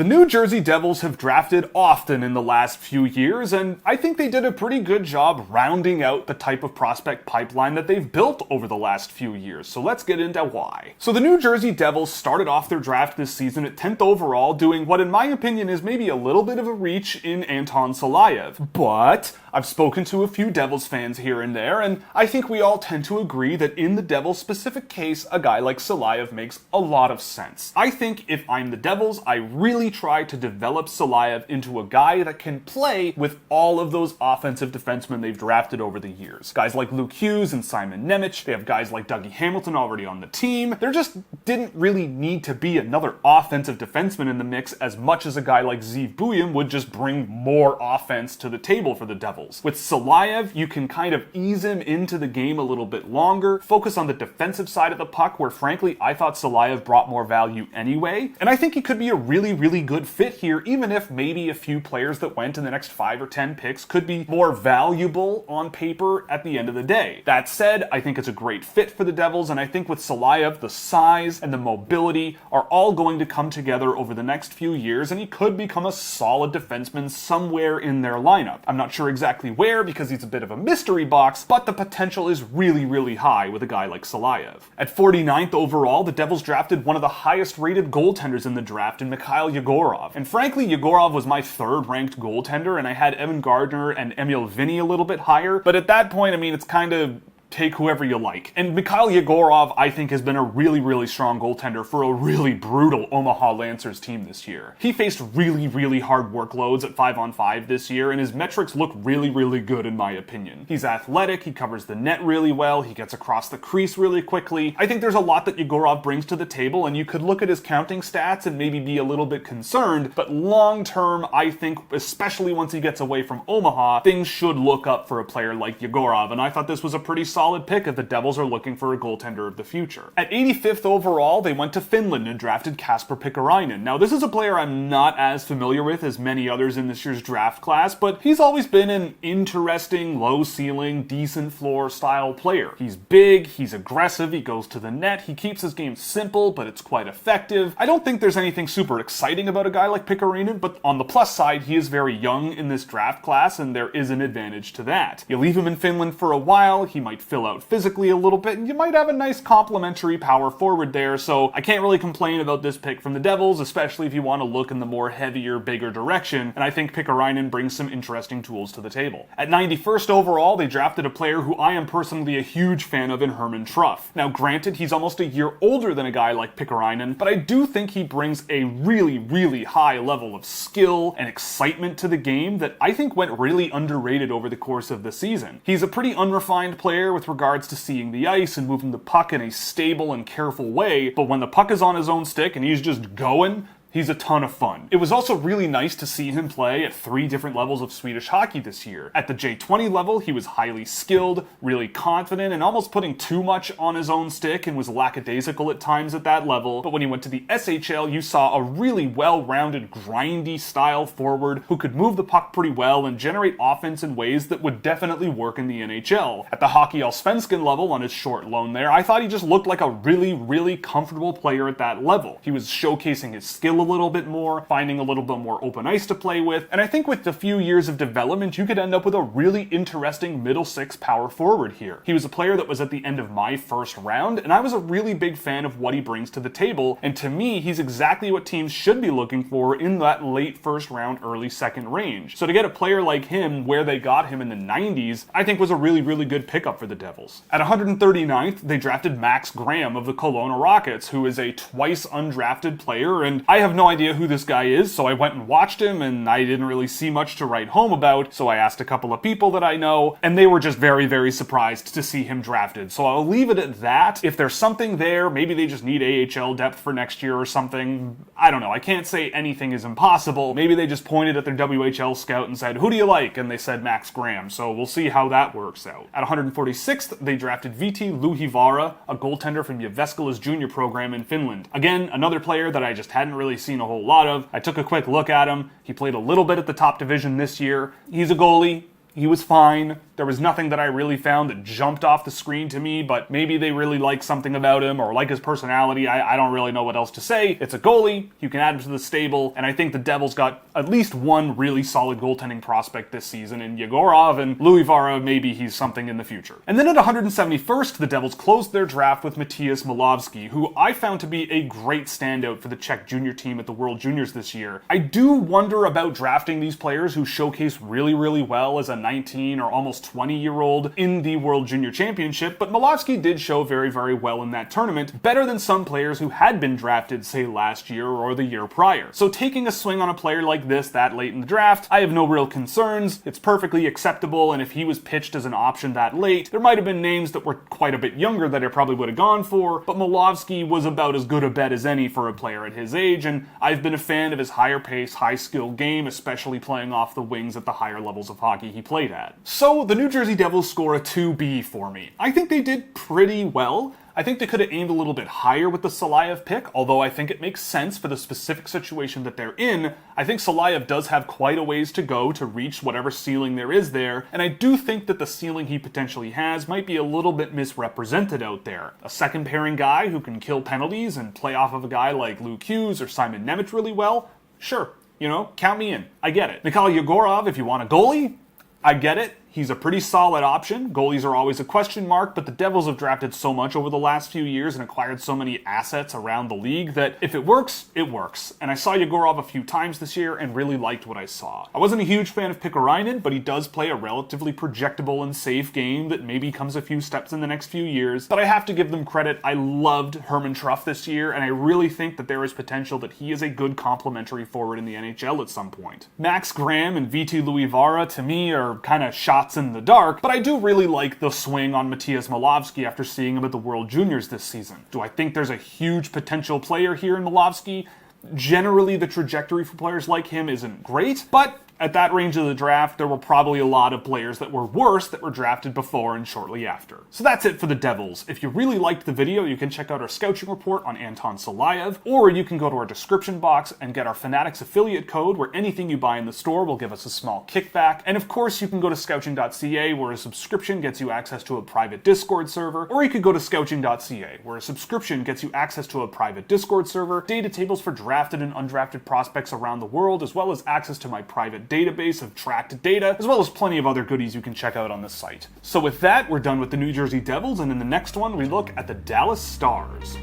The New Jersey Devils have drafted often in the last few years, and I think they did a pretty good job rounding out the type of prospect pipeline that they've built over the last few years, so let's get into why. So the New Jersey Devils started off their draft this season at 10th overall, doing what in my opinion is maybe a little bit of a reach in Anton Salayev, but I've spoken to a few Devils fans here and there, and I think we all tend to agree that in the Devils specific case, a guy like Salayev makes a lot of sense. I think if I'm the Devils, I really try to develop Salayev into a guy that can play with all of those offensive defensemen they've drafted over the years. Guys like Luke Hughes and Simon Nemec, they have guys like Dougie Hamilton already on the team. There just didn't really need to be another offensive defenseman in the mix as much as a guy like Zeev Buium would just bring more offense to the table for the Devils. With Salayev, you can kind of ease him into the game a little bit longer, focus on the defensive side of the puck where frankly I thought Salayev brought more value anyway, and I think he could be a really good fit here, even if maybe a few players that went in the next 5 or 10 picks could be more valuable on paper at the end of the day. That said, I think it's a great fit for the Devils, and I think with Salayev, the size and the mobility are all going to come together over the next few years, and he could become a solid defenseman somewhere in their lineup. I'm not sure exactly where because he's a bit of a mystery box, but the potential is really high with a guy like Salayev. At 49th overall, the Devils drafted one of the highest rated goaltenders in the draft in Mikhail Yegorov. And frankly, Yegorov was my third ranked goaltender, and I had Evan Gardner and Emil Vinny a little bit higher, but at that point, I mean, it's kind of take whoever you like. And Mikhail Yegorov, I think, has been a really strong goaltender for a really brutal Omaha Lancers team this year. He faced really hard workloads at 5-on-5 this year, and his metrics look really good in my opinion. He's athletic, he covers the net really well, he gets across the crease really quickly. I think there's a lot that Yegorov brings to the table, and you could look at his counting stats and maybe be a little bit concerned, but long term, I think, especially once he gets away from Omaha, things should look up for a player like Yegorov, and I thought this was a pretty solid pick if the Devils are looking for a goaltender of the future. At 85th overall, they went to Finland and drafted Kasper Pikkarainen. Now, this is a player I'm not as familiar with as many others in this year's draft class, but he's always been an interesting, low-ceiling, decent floor style player. He's big, he's aggressive, he goes to the net, he keeps his game simple, but it's quite effective. I don't think there's anything super exciting about a guy like Pikkarainen, but on the plus side, he is very young in this draft class, and there is an advantage to that. You leave him in Finland for a while, he might fill out physically a little bit, and you might have a nice complementary power forward there, so I can't really complain about this pick from the Devils, especially if you want to look in the more heavier, bigger direction, and I think Pikkarainen brings some interesting tools to the table. At 91st overall, they drafted a player who I am personally a huge fan of in Herman Truff. Now granted, he's almost a year older than a guy like Pikkarainen, but I do think he brings a really high level of skill and excitement to the game that I think went really underrated over the course of the season. He's a pretty unrefined player with regards to seeing the ice and moving the puck in a stable and careful way, but when the puck is on his own stick and he's just going, he's a ton of fun. It was also really nice to see him play at 3 different levels of Swedish hockey this year. At the J20 level, he was highly skilled, really confident, and almost putting too much on his own stick and was lackadaisical at times at that level. But when he went to the SHL, you saw a really well-rounded, grindy style forward who could move the puck pretty well and generate offense in ways that would definitely work in the NHL. At the Hockey Allsvenskan level on his short loan there, I thought he just looked like a really comfortable player at that level. He was showcasing his skill a little bit more, finding a little bit more open ice to play with, and I think with a few years of development, you could end up with a really interesting middle six power forward here. He was a player that was at the end of my first round, and I was a really big fan of what he brings to the table, and to me, he's exactly what teams should be looking for in that late first round, early second range. So to get a player like him where they got him in the 90s, I think was a really good pickup for the Devils. At 139th, they drafted Max Graham of the Kelowna Rockets, who is a twice undrafted player, and I have no idea who this guy is, so I went and watched him, and I didn't really see much to write home about, so I asked a couple of people that I know, and they were just very surprised to see him drafted. So I'll leave it at that. If there's something there, maybe they just need AHL depth for next year or something. I don't know. I can't say anything is impossible. Maybe they just pointed at their WHL scout and said, "Who do you like?" And they said Max Graham, so we'll see how that works out. At 146th, they drafted Viti Luhivaara, a goaltender from Jyväskylä's junior program in Finland. Again, another player that I just hadn't really seen a whole lot of. I took a quick look at him. He played a little bit at the top division this year. He's a goalie. He was fine. There was nothing that I really found that jumped off the screen to me, but maybe they really like something about him or like his personality. I don't really know what else to say. It's a goalie. You can add him to the stable, and I think the Devils got at least one really solid goaltending prospect this season in Yegorov, and Louis Vara, maybe he's something in the future. And then at 171st, the Devils closed their draft with Matthias Milovsky, who I found to be a great standout for the Czech junior team at the World Juniors this year. I do wonder about drafting these players who showcase really, really well as a 19 or almost 20-year-old in the World Junior Championship, but Milovsky did show very, very well in that tournament, better than some players who had been drafted, say, last year or the year prior. So taking a swing on a player like this that late in the draft, I have no real concerns. It's perfectly acceptable, and if he was pitched as an option that late, there might have been names that were quite a bit younger that I probably would have gone for, but Milovsky was about as good a bet as any for a player at his age, and I've been a fan of his higher pace, high skill game, especially playing off the wings at the higher levels of hockey he played at. So the New Jersey Devils score a 2B for me. I think they did pretty well. I think they could have aimed a little bit higher with the Salayev pick, although I think it makes sense for the specific situation that they're in. I think Salayev does have quite a ways to go to reach whatever ceiling there is there, and I do think that the ceiling he potentially has might be a little bit misrepresented out there. A second pairing guy who can kill penalties and play off of a guy like Luke Hughes or Simon Nemec really well? Sure, count me in. I get it. Mikhail Yegorov, if you want a goalie, I get it. He's a pretty solid option. Goalies are always a question mark, but the Devils have drafted so much over the last few years and acquired so many assets around the league that if it works, it works. And I saw Yegorov a few times this year and really liked what I saw. I wasn't a huge fan of Pikkarainen, but he does play a relatively projectable and safe game that maybe comes a few steps in the next few years. But I have to give them credit. I loved Herman Truff this year, and I really think that there is potential that he is a good complementary forward in the NHL at some point. Max Graham and VT Louis Vara, to me, are kind of shots in the dark, but I do really like the swing on Matthias Milovsky after seeing him at the World Juniors this season. Do I think there's a huge potential player here in Milovsky? Generally, the trajectory for players like him isn't great, but at that range of the draft, there were probably a lot of players that were worse that were drafted before and shortly after. So that's it for the Devils. If you really liked the video, you can check out our Scouching report on Anton Salayev, or you can go to our description box and get our Fanatics affiliate code, where anything you buy in the store will give us a small kickback. And of course, you can go to Scouching.ca, where a subscription gets you access to a private Discord server, or you could go to Scouching.ca, where a subscription gets you access to a private Discord server, data tables for drafted and undrafted prospects around the world, as well as access to my private database of tracked data, as well as plenty of other goodies you can check out on the site. So with that, we're done with the New Jersey Devils, and in the next one, we look at the Dallas Stars.